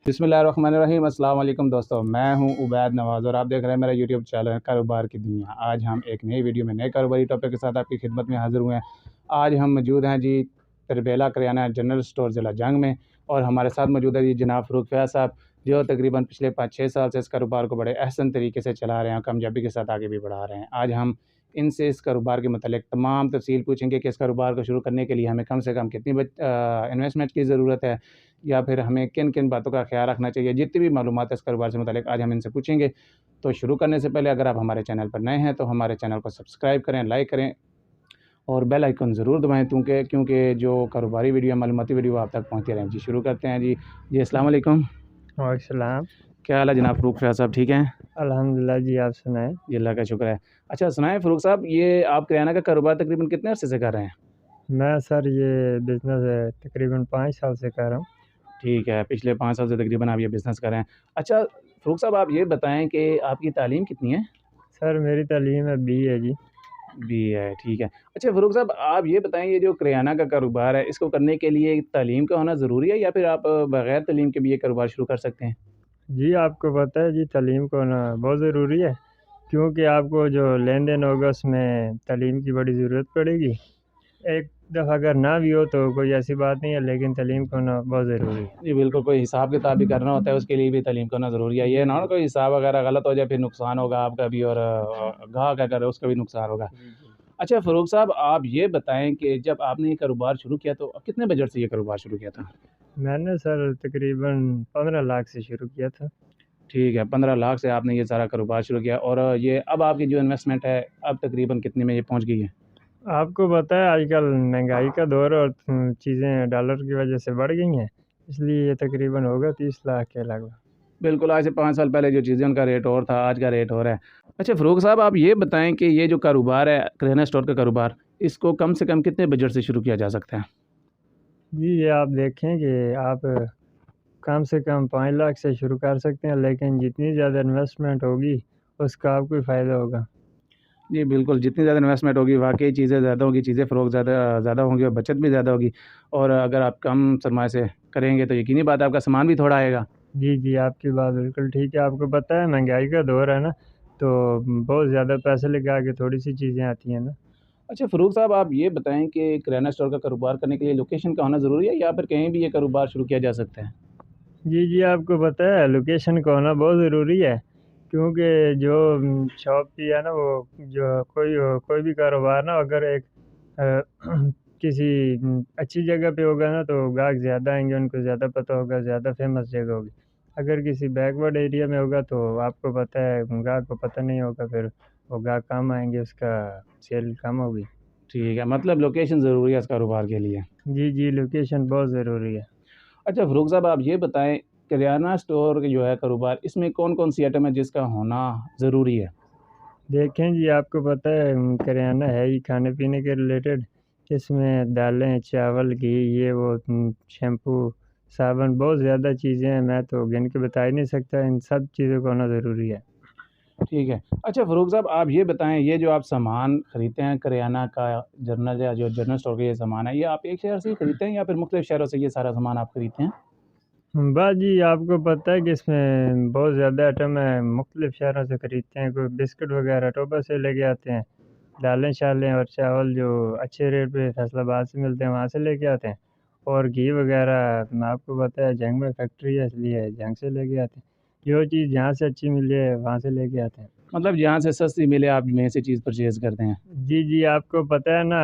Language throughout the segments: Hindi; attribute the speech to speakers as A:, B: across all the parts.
A: बिस्मिल्लाहिर्रहमानिर्रहीम। अस्सलाम वालेकुम दोस्तों, मैं हूं उबैद नवाज़ और आप देख रहे हैं मेरा यूट्यूब चैनल कारोबार की दुनिया। आज हम एक नई वीडियो में नए कारोबारी टॉपिक के साथ आपकी खिदमत में हाज़िर हुए हैं। आज हम मौजूद हैं जी तरबेला करियाना जनरल स्टोर ज़िला जंग में, और हमारे साथ मौजूद है जी जनाब फ़रूक फयाज़ साहब, जो तकरीबन पिछले 5-6 साल से इस कारोबार को बड़े अहसन तरीके से चला रहे हैं, कामयाबी के साथ आगे भी बढ़ा रहे हैं। आज हम इनसे इस कारोबार के मतलब तमाम तफ़सील पूछेंगे कि इस कारोबार को शुरू करने के लिए हमें कम से कम कितनी इन्वेस्टमेंट की ज़रूरत है, या फिर हमें किन किन बातों का ख्याल रखना चाहिए। जितनी भी मालूमात है इस कारोबार से मुतालिक आज हम इनसे पूछेंगे। तो शुरू करने से पहले अगर आप हमारे चैनल पर नए हैं तो हमारे चैनल को सब्सक्राइब करें, लाइक करें और बेल आइकन ज़रूर दबाएँ, क्योंकि जो कारोबारी वीडियो, मालूमाती वीडियो आप तक पहुँचती रहें। जी शुरू करते हैं जी। जी अस्सलाम वालेकुम।
B: वालेकुम।
A: क्या हाल है जनाब फ़रूक फयाज़ साहब, ठीक हैं?
B: अल्हम्दुलिल्लाह जी, आप सुनाएँ?
A: जी अल्लाह का शुक्र है। अच्छा सुनाएँ फ़रूक साहब, ये आप किराना का कारोबार तकरीबन कितने अरसे से कर रहे हैं?
B: मैं सर ये बिज़नेस तकरीबन 5 साल से कर रहा हूँ।
A: ठीक है, पिछले 5 साल से तकरीबन आप ये बिज़नेस कर रहे हैं। अच्छा फ़रूक साहब, आप ये बताएँ कि आपकी तालीम कितनी है?
B: सर मेरी तालीम है BA जी।
A: BA, ठीक है। अच्छा फ़रूक साहब, आप ये बताएँ, ये जो करियाना का कारोबार है, इसको करने के लिए तालीम का होना ज़रूरी है, या फिर आप बग़ैर तालीम के भी ये कारोबार शुरू कर सकते हैं?
B: जी, आपको पता है जी तालीम को होना बहुत ज़रूरी है, क्योंकि आपको जो लेन-देन होगा उसमें तालीम की बड़ी ज़रूरत पड़ेगी। एक दफ़ा अगर ना भी हो तो कोई ऐसी बात नहीं है, लेकिन तालीम का होना बहुत ज़रूरी है।
A: जी बिल्कुल, कोई हिसाब-किताब भी करना होता है, उसके लिए भी तालीम का होना ज़रूरी है। ये ना हो कोई हिसाब वगैरह गलत हो जाए, फिर नुकसान होगा आपका भी, और ग्राहक अगर है उसका भी नुकसान होगा। अच्छा फ़रूक साहब, आप ये बताएँ कि जब आपने ये कारोबार शुरू किया तो कितने बजट से ये कारोबार शुरू किया था?
B: मैंने सर तकरीबन 15 लाख से शुरू किया था।
A: ठीक है, 15 लाख से आपने ये सारा कारोबार शुरू किया, और ये अब आपकी जो इन्वेस्टमेंट है, अब तकरीबन कितने में ये पहुँच गई है?
B: आपको पता है आजकल महंगाई का दौर है और चीज़ें डॉलर की वजह से बढ़ गई हैं, इसलिए ये तकरीबन होगा 30 लाख के लगभग।
A: बिल्कुल, आज से 5 साल पहले जो चीज़ें उनका रेट और था, आज का रेट और है। अच्छा फ़रूक साहब, आप ये बताएँ कि ये जो कारोबार है, किराना स्टोर का कारोबार, इसको कम से कम कितने बजट से शुरू किया जा सकता है?
B: जी, ये आप देखें कि आप कम से कम 5 लाख से शुरू कर सकते हैं, लेकिन जितनी ज़्यादा इन्वेस्टमेंट होगी, उसका आपको ही फ़ायदा होगा।
A: जी बिल्कुल, जितनी ज़्यादा इन्वेस्टमेंट होगी, वाक़ई चीज़ें ज़्यादा होंगी, चीज़ें फ़रोग़ ज़्यादा ज़्यादा होंगी और बचत भी ज़्यादा होगी। और अगर आप कम सरमाए से करेंगे तो यकीनी बात है आपका सामान भी थोड़ा आएगा।
B: जी, जी, आपकी बात बिल्कुल ठीक है। आपको पता है महंगाई का दौर है ना, तो बहुत ज़्यादा पैसे लगा के थोड़ी-सी चीज़ें आती हैं ना।
A: अच्छा फ़रूक साहब, आप ये बताएँ कि किराना स्टोर का कारोबार करने के लिए लोकेशन का होना ज़रूरी है, या फिर कहीं भी ये कारोबार शुरू किया जा सकता है?
B: जी, जी, आपको पता है लोकेशन का होना बहुत ज़रूरी है, क्योंकि जो शॉप की है ना वो जो कोई भी कारोबार ना अगर एक अ, किसी अच्छी जगह पे होगा ना तो ग्राहक ज़्यादा आएँगे, उनको ज़्यादा पता होगा, ज़्यादा फ़ेमस जगह होगी। अगर किसी बैकवर्ड एरिया में होगा तो आपको पता है ग्राहक को पता नहीं होगा, फिर वो ग्राहक कम आएँगे, उसका सेल कम होगी।
A: ठीक है, मतलब लोकेशन ज़रूरी है इस कारोबार के लिए।
B: जी, जी, लोकेशन बहुत ज़रूरी है।
A: अच्छा फ़रूक साहब, आप ये बताएँ, किराना स्टोर जो है कारोबार, इसमें कौन-कौन सी आइटम है जिसका होना ज़रूरी है?
B: देखें जी, आपको पता है करियाना है ही खाने-पीने के रिलेटेड। इसमें दालें, चावल, घी ये वो शैम्पू, साबुन बहुत ज़्यादा चीज़ें हैं, मैं तो गिन के बता ही नहीं सकता, इन सब चीज़ों का होना ज़रूरी है।
A: ठीक है। अच्छा फ़रूक साहब, आप ये बताएँ, ये जो आप सामान खरीदते हैं किराना का, जनरल या जो जनरल स्टोर का ये सामान है, ये आप एक शहर से ही खरीदते हैं या फिर मुख्तलिफ़ शहरों से ये सारा सामान आप खरीदते हैं?
B: बस जी, आपको पता है कि इसमें बहुत ज़्यादा आइटम है, मुख्तलिफ़ शहरों से खरीदते हैं, कोई बिस्किट वगैरह टोबा से लेके आते हैं, दालें-शालें और चावल जो अच्छे रेट पे फैसलाबाद से मिलते हैं, वहाँ से लेके आते हैं, और घी वगैरह आपको पता है जंग में फैक्ट्री है, इसलिए जंग से लेके आते हैं। जो चीज़ जहाँ से अच्छी मिल जाए, वहाँ से लेके आते हैं।
A: मतलब जहाँ से सस्ती मिले आप वहीं से चीज़ परचेज़ करते हैं।
B: जी, जी, आपको पता है ना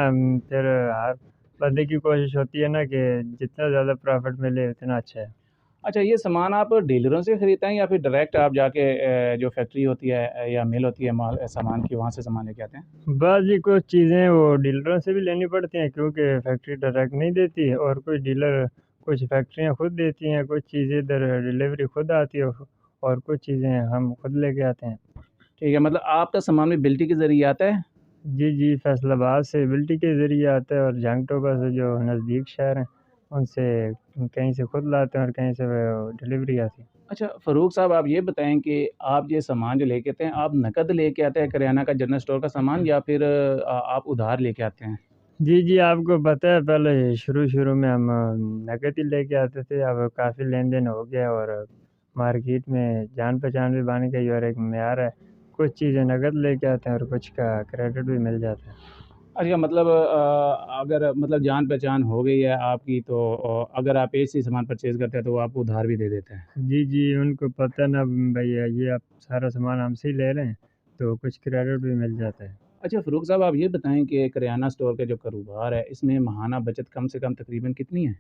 B: फिर हर बंदे की कोशिश होती है ना कि जितना ज़्यादा प्रॉफ़िट मिले उतना अच्छा है।
A: अच्छा, ये सामान आप डीलरों से खरीदते हैं या फिर डायरेक्ट आप जाके जो फैक्ट्री होती है या मिल होती है माल सामान की, वहाँ से सामान लेके आते हैं?
B: बस जी, कुछ चीज़ें वो डीलरों से भी लेनी पड़ती हैं, क्योंकि फैक्ट्री डायरेक्ट नहीं देती है, और कुछ डीलर कुछ फैक्ट्रियाँ खुद देती हैं, कुछ चीज़ें इधर डिलीवरी खुद आती है, और कुछ चीज़ें हम खुद लेके आते हैं।
A: ठीक है, मतलब आपका सामान भी बिल्टी के ज़रिए आता है?
B: जी, जी, फैसलाबाद से बिल्टी के ज़रिए आता है, और झांगटोबा से जो नज़दीक शहर हैं, उनसे कहीं से खुद लाते हैं और कहीं से वो डिलीवरी आती है।
A: अच्छा फ़रूक साहब, आप ये बताएँ कि आप ये सामान जो लेके आते हैं, आप नकद लेके आते हैं किराना का जनरल स्टोर का सामान, या फिर आप उधार लेके आते हैं?
B: जी, आपको पता है पहले शुरू-शुरू में हम नकद ही लेके आते थे, अब काफ़ी लेन-देन हो गया और मार्केट में जान-पहचान भी बन गई और एक मेयार है, कुछ चीज़ें नकद लेके आते हैं और कुछ का क्रेडिट भी मिल जाता है।
A: अच्छा मतलब अगर मतलब जान-पहचान हो गई है आपकी तो अगर आप एक से सामान परचेज़ करते हैं तो वो आपको उधार भी दे देते हैं।
B: जी, उनको पता है ना भैया ये आप सारा सामान हमसे ही ले रहे हैं, तो कुछ क्रेडिट भी मिल जाता है।
A: अच्छा फ़ारूक साहब आप ये बताएँ कि किराना स्टोर का जो कारोबार है इसमें माहाना बचत कम से कम तकरीबन कितनी है?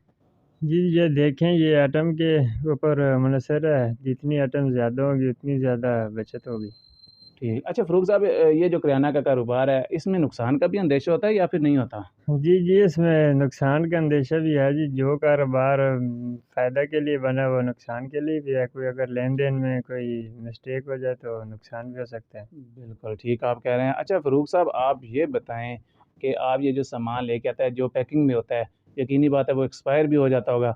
B: जी, ये देखें ये आइटम के ऊपर मुनहसर है, जितनी आइटम ज़्यादा होगी उतनी ज़्यादा बचत होगी।
A: ठीक। अच्छा फ़ारूक साहब ये जो किराना का कारोबार है इसमें नुकसान का भी अंदेशा होता है या फिर नहीं होता?
B: जी, इसमें नुकसान का अंदेशा भी है जी, जो कारोबार फ़ायदा के लिए बना है वो नुकसान के लिए भी है, कोई अगर लेन-देन में कोई मिस्टेक हो जाए तो नुकसान भी हो सकता है।
A: बिल्कुल ठीक आप कह रहे हैं। अच्छा फ़ारूक साहब आप ये बताएँ कि आप ये जो सामान लेके आते हैं जो पैकिंग में होता है, यकीनी बात है वो एक्सपायर भी हो जाता होगा।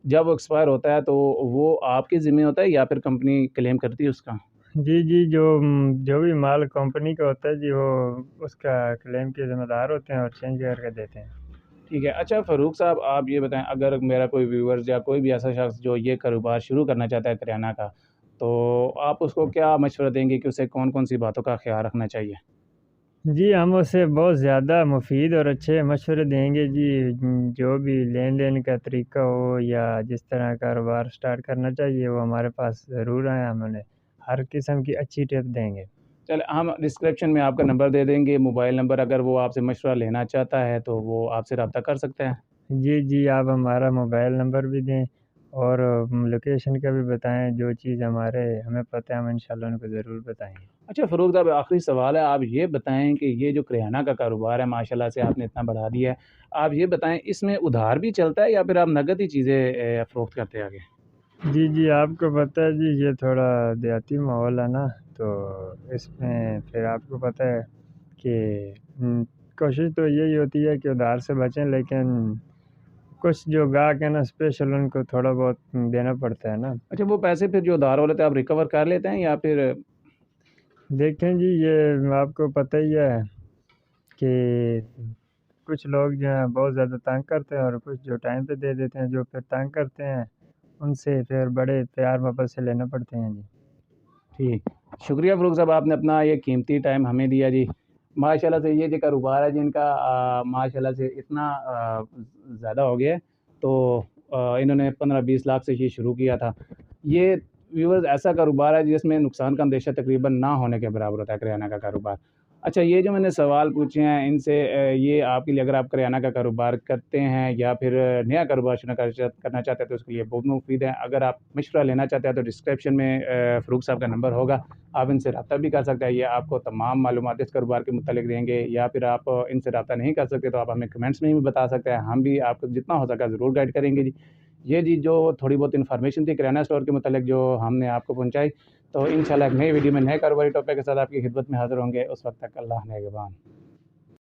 A: जब वो एक्सपायर होता है तो वो आपके ज़िम्मे होता है या फिर कंपनी क्लेम करती है उसका?
B: जी, जो भी माल कंपनी का होता है जी, वो उसका क्लेम के ज़िम्मेदार होते हैं और चेंज करके देते हैं।
A: ठीक है। अच्छा फ़ारूक साहब आप ये बताएँ अगर मेरा कोई व्यूअर्स या कोई भी ऐसा शख़्स जो ये कारोबार शुरू करना चाहता है किराना का, तो आप उसको क्या मशवरा देंगे कि उसे कौन-कौन सी बातों का ख़्याल रखना चाहिए?
B: जी, हम उसे बहुत ज़्यादा मुफ़ीद और अच्छे मशवरे देंगे जी, जो भी लेन-देन का तरीका हो या जिस तरह कारोबार स्टार्ट करना चाहिए वो हमारे पास ज़रूर आएँ, हम उन्हें हर किस्म की अच्छी टिप देंगे।
A: चल हम डिस्क्रिप्शन में आपका नंबर दे देंगे, मोबाइल नंबर अगर वो आपसे मशवरा लेना चाहता है तो वो आपसे रब्ता कर सकता है।
B: जी, आप हमारा मोबाइल नंबर भी दें और लोकेशन का भी बताएँ, जो चीज़ हमें पता है हम इंशाल्लाह उनको ज़रूर बताएँगे।
A: अच्छा फ़ारूक साहब आखिरी सवाल है, आप ये बताएँ कि ये जो करियाना का कारोबार है माशाल्लाह से आपने इतना बढ़ा दिया है। आप ये बताएँ इसमें उधार भी चलता है या फिर आप नकद ही चीज़ें फ़रोख्त करते हैं आगे?
B: आपको पता है जी ये थोड़ा देहाती माहौल है ना, तो इसमें फिर आपको पता है कि कोशिश तो यही होती है कि उधार से बचें, लेकिन कुछ जो ग्राहक है ना स्पेशल उनको थोड़ा बहुत देना पड़ता है ना।
A: अच्छा वो पैसे फिर जो उधार वाले थे आप रिकवर कर लेते हैं या फिर
B: देखें जी ये आपको पता ही है कि कुछ लोग जो हैं बहुत ज़्यादा तंग करते हैं और कुछ जो टाइम पे दे देते हैं, जो फिर तंग करते हैं उनसे फिर बड़े प्यार मोहब्बत से लेना पड़ते हैं जी।
A: ठीक। शुक्रिया फ़ारूक साहब आपने अपना ये कीमती टाइम हमें दिया जी। माशाल्लाह से ये जो कारोबार है जिनका माशाल्लाह से इतना ज़्यादा हो गया है तो इन्होंने 15-20 लाख से ये शुरू किया था। ये व्यूअर्स ऐसा कारोबार है जिसमें नुकसान का अंदेशा तकरीबन ना होने के बराबर होता है किराना का कारोबार। अच्छा ये जो मैंने सवाल पूछे हैं इनसे ये आपके लिए अगर आप किराना का कारोबार करते हैं या फिर नया कारोबार शुरू करना चाहते हैं तो उसके लिए बहुत मुफ़ीद है। अगर आप मशवरा लेना चाहते हैं तो डिस्क्रिप्शन में फ़ारूक साहब का नंबर होगा। आप इनसे रब्ता भी कर सकते हैं। ये आपको तमाम मालूमात इस कारोबार के मुतालिक देंगे या फिर आप इनसे रब्ता नहीं कर सकते तो आप हमें कमेंट्स में भी बता सकते हैं। हम भी आपको जितना हो सका ज़रूर गाइड करेंगे जी। ये जी जो थोड़ी बहुत इन्फॉर्मेशन थी किराना स्टोर के मुतालिक जो हमने आपको पहुँचाई। तो इंशाल्लाह एक नई वीडियो में नए कारोबारी टॉपिक के साथ आपकी खिदमत में हाज़िर होंगे। उस वक़्त तक अल्लाह नेगेबान।